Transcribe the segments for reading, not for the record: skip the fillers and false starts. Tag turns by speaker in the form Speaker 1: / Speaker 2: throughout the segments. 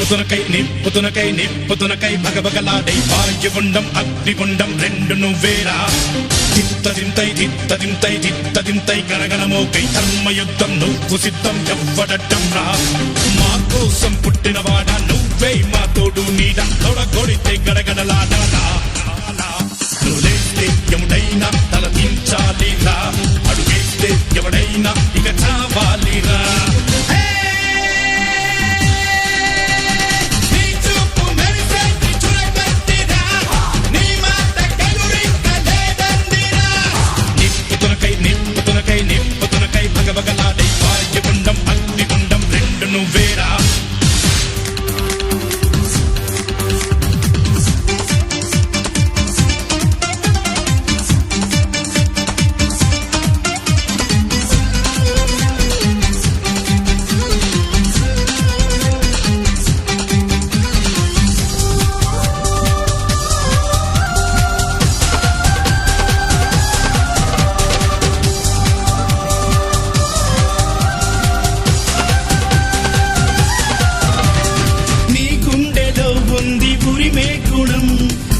Speaker 1: నిప్పుతునకై భగభగలాడై వాయుగుండం అగ్నిగుండం రెండు నువ్వేరా తిత్తదింతై గణగణమోకై ధర్మయుద్ధం నువ్వు సిద్ధం ఎవ్వడట్టం రా మా కోసం పుట్టినవాడా నువ్వే మా తోడు నీడ తొడగొడితే గడగడలాడాలా నువ్వులేస్తే ఎవడైనా తల దించాలిరా అడుగేస్తే ఎవడైనా ఇక చావాలిరా నిప్పుతునకై భగభగలాడై వాయుగుండం అగ్నిగుండం రెండు నువ్వేరా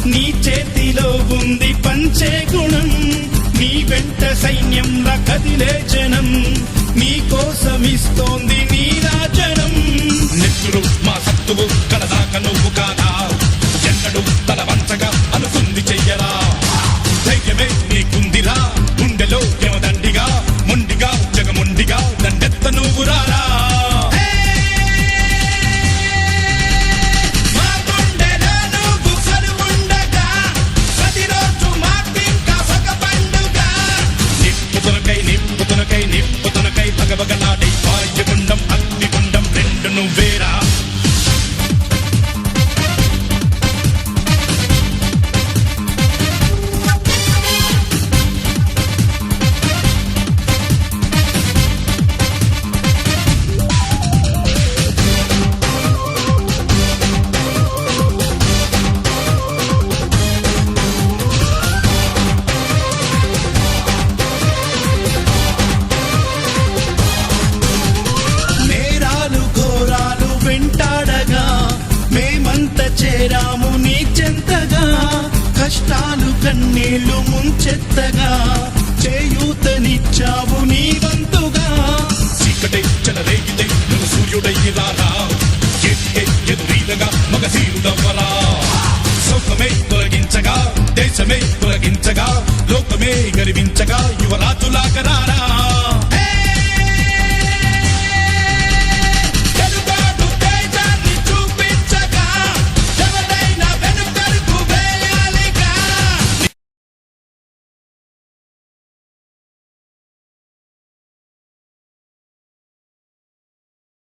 Speaker 1: నీ చేతిలో ఉంది పంచే గుణం నీ వెంట సైన్యంలా కదిలే జనం నీ కోసమిస్తోంది నీ రాజనం నెత్తురు మా సత్తువు కడదాక నువ్వు కాదా ఎన్నడు తల వంచగా అనుకుంది చెయ్యరా ధైర్యమే నీకుందిరా గుండెలో యమదండిగా మొండిగా జగముండిగా దండెత్త నువ్వు రారా నిప్పుతునకై భగభగలాడై వాయుగుండం అగ్నిగుండం రెండు నువ్వేరా చేరాము నీ చెంతగా కష్టాలు కన్నీళ్లు ముంచెత్తగా చేయూతనిచ్చావు నీ వంతుగా చీకటే చెలరేగితే నువ్వు సూర్యుడయ్యి రారా ఎదురీలగా మగధీరుడవ్వరా సౌఖమే తొలగించగా దేశమే తొలగించగా లోకమే గర్వించగా యువరాజులాగరారా